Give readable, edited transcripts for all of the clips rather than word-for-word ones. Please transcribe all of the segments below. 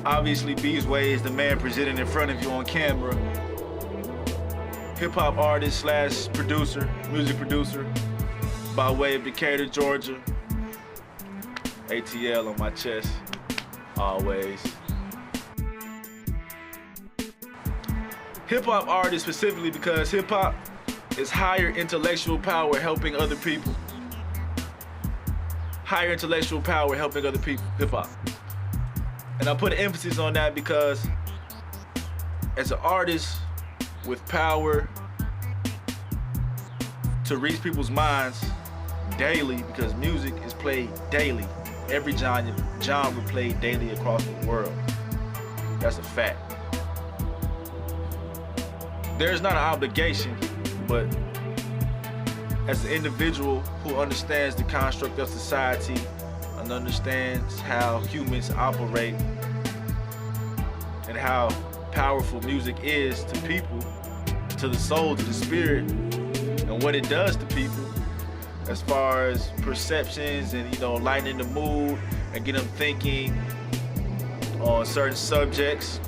Obviously, Beezway is the man presented in front of you on camera. Hip-hop artist slash producer, music producer, by way of Decatur, Georgia. ATL on my chest, always. Hip-hop artist specifically because hip-hop is higher intellectual power helping other people. Higher intellectual power helping other people, hip-hop. And I put an emphasis on that because as an artist with power to reach people's minds daily, because music is played daily, every genre played daily across the world. That's a fact. There's not an obligation, but as an individual who understands the construct of society and understands how humans operate and how powerful music is to people, to the soul, to the spirit, and what it does to people as far as perceptions and, lightening the mood and getting them thinking on certain subjects.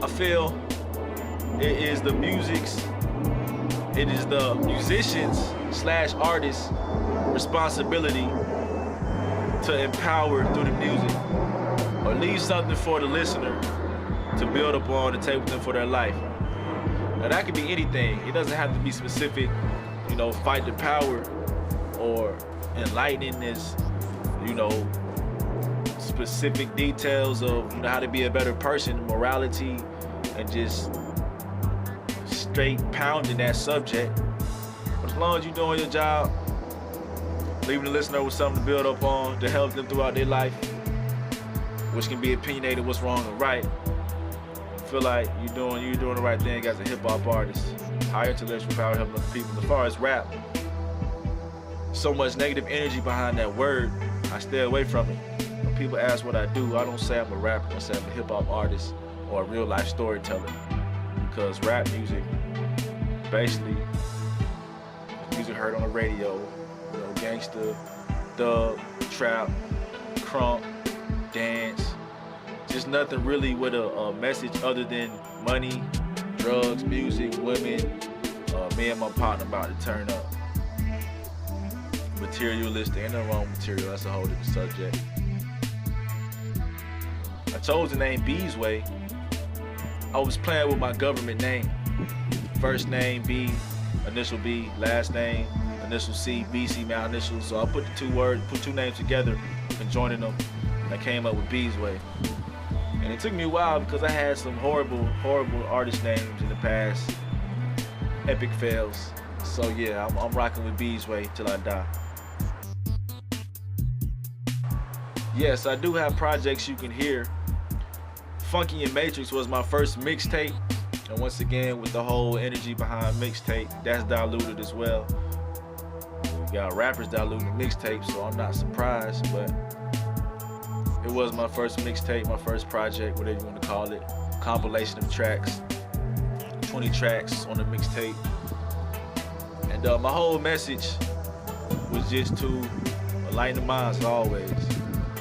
I feel it is the musicians slash artists' responsibility to empower through the music or leave something for the listener to build upon and take with them for their life. Now that could be anything. It doesn't have to be specific, fight the power or enlightening is, specific details of how to be a better person, morality, and just straight pounding that subject. But as long as you're doing your job, leaving the listener with something to build up on to help them throughout their life, which can be opinionated what's wrong and right, I feel like you're doing the right thing as a hip-hop artist. Higher intellectual power helping other people. As far as rap, so much negative energy behind that word, I stay away from it. When people ask what I do, I don't say I'm a rapper, I say I'm a hip-hop artist or a real-life storyteller. Because rap music, basically, music heard on the radio, gangsta, dub, trap, crunk, dance, just nothing really with a message other than money, drugs, music, women, me and my partner about to turn up. Materialistic, ain't nothing wrong with material, that's a whole different subject. I chose the name Beezway. I was playing with my government name. First name B, initial B, last name, initial C, BC, my initials. So I put two names together, conjoining them, and I came up with Beezway. And it took me a while because I had some horrible artist names in the past, epic fails. So yeah, I'm rocking with Beezway till I die. Yes, I do have projects you can hear. Funky and Matrix was my first mixtape, and once again with the whole energy behind mixtape, that's diluted as well. We got rappers diluting mixtapes, so I'm not surprised, but it was my first mixtape, my first project, whatever you want to call it. Compilation of tracks, 20 tracks on the mixtape. And my whole message was just to enlighten the minds always.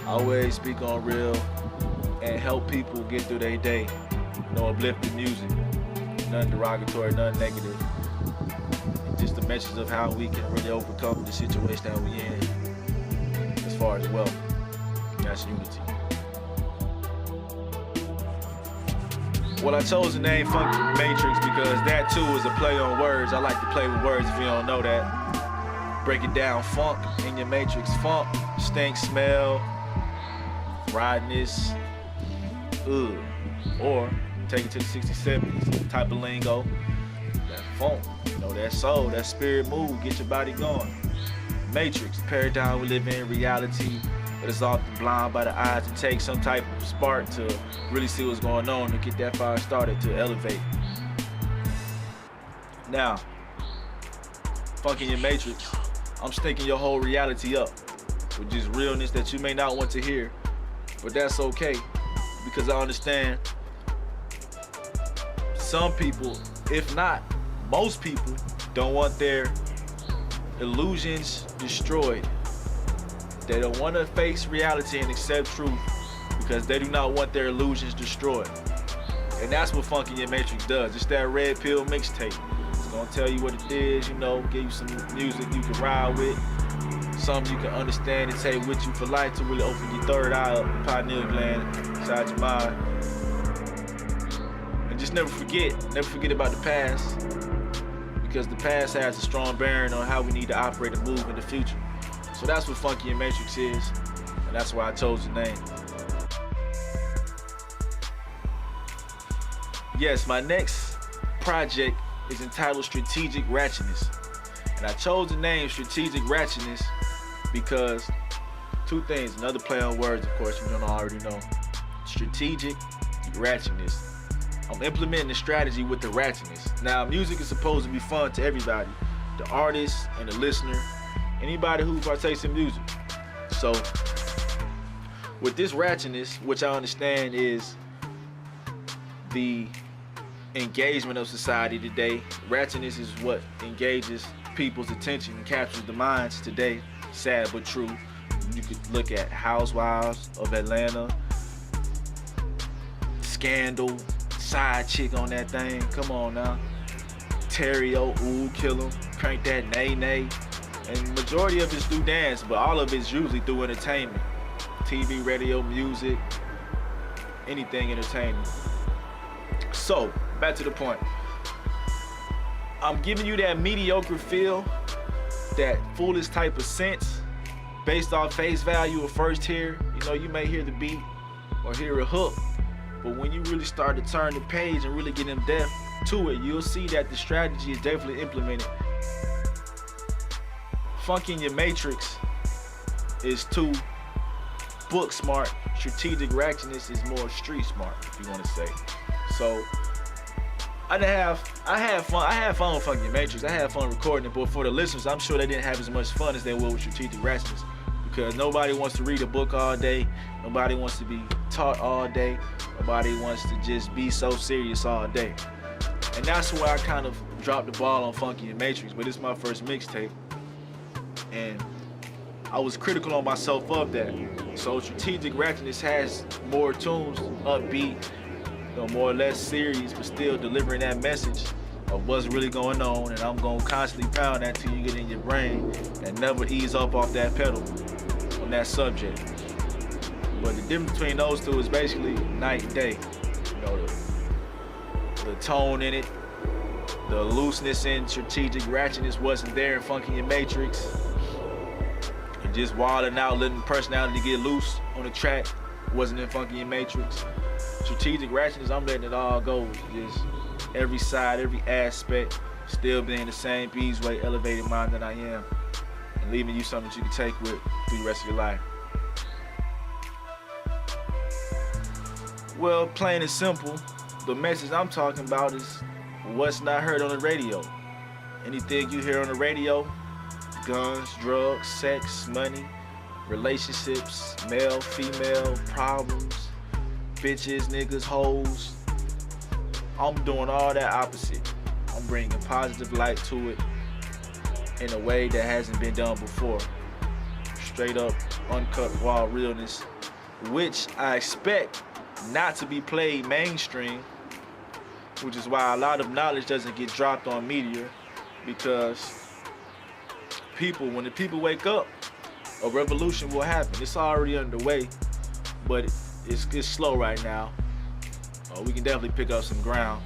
Always speak on real and help people get through their day. Uplifting music, nothing derogatory, nothing negative. Just a message of how we can really overcome the situation that we in as far as wealth. That's unity. Well, I chose the name Funky Matrix because that too is a play on words. I like to play with words if you don't know that. Break it down, funk in your matrix. Funk, stink, smell, ridiness, or take it to the 60s, 70s type of lingo. That funk, that soul, that spirit move, get your body going. Matrix, the paradigm we live in, reality that is often blind by the eyes. It takes some type of spark to really see what's going on, to get that fire started, to elevate. Now, funky in your matrix, I'm stinking your whole reality up with just realness that you may not want to hear, but that's okay, because I understand some people, if not most people, don't want their illusions destroyed. They don't want to face reality and accept truth because they do not want their illusions destroyed. And that's what Funk in Your Matrix does. It's that red pill mixtape. It's gonna tell you what it is, you know, give you some music you can ride with, something you can understand and take with you for life to really open your third eye up, the pineal gland inside your mind. And just never forget about the past, because the past has a strong bearing on how we need to operate and move in the future. So that's what Funk in Your Matrix is, and that's why I chose the name. Yes, my next project is entitled Strategic Ratchetness. And I chose the name Strategic Ratchetness because two things. Another play on words, of course, you don't already know. Strategic Ratchetness. I'm implementing the strategy with the ratchetness. Now, music is supposed to be fun to everybody, the artist and the listener, anybody who partakes in music. So, with this ratchetness, which I understand is the engagement of society today. Ratchetness is what engages people's attention and captures the minds today. Sad but true. You could look at Housewives of Atlanta, Scandal, side chick on that thing. Come on now. Terrio, ooh, kill him. Crank that nay. And majority of it's through dance, but all of it's usually through entertainment. TV, radio, music, anything entertainment. So, back to the point. I'm giving you that mediocre feel, that foolish type of sense, based off face value of first hear. You know, you may hear the beat or hear a hook, but when you really start to turn the page and really get in depth to it, you'll see that the strategy is definitely implemented. Funk in Your Matrix is too book smart. Strategic Ratchetness is more street smart, if you want to say. So I had fun with Funk in Your Matrix. I had fun recording it, but for the listeners, I'm sure they didn't have as much fun as they would with Strategic Ratchetness, because nobody wants to read a book all day. Nobody wants to be taught all day. Nobody wants to just be so serious all day. And that's where I kind of dropped the ball on Funk in Your Matrix, but it's my first mixtape. And I was critical on myself of that. So Strategic Ratchetness has more tunes, upbeat, you know, more or less serious, but still delivering that message of what's really going on. And I'm gonna constantly pound that till you get in your brain and never ease up off that pedal on that subject. But the difference between those two is basically night and day. You know, the tone in it, the looseness in Strategic Ratchetness wasn't there in Funk in Your Matrix. And just wilding out, letting personality get loose on the track wasn't in Funk in Your Matrix. Strategic Ratchetness, I'm letting it all go. Just every side, every aspect, still being the same Beezway, elevated mind that I am, and leaving you something that you can take with through the rest of your life. Well, plain and simple, the message I'm talking about is what's not heard on the radio. Anything you hear on the radio, guns, drugs, sex, money, relationships, male, female, problems, bitches, niggas, hoes. I'm doing all that opposite. I'm bringing positive light to it in a way that hasn't been done before. Straight up, uncut, raw realness, which I expect not to be played mainstream, which is why a lot of knowledge doesn't get dropped on media, because when the people wake up, a revolution will happen. It's already underway, but it's slow right now. We can definitely pick up some ground.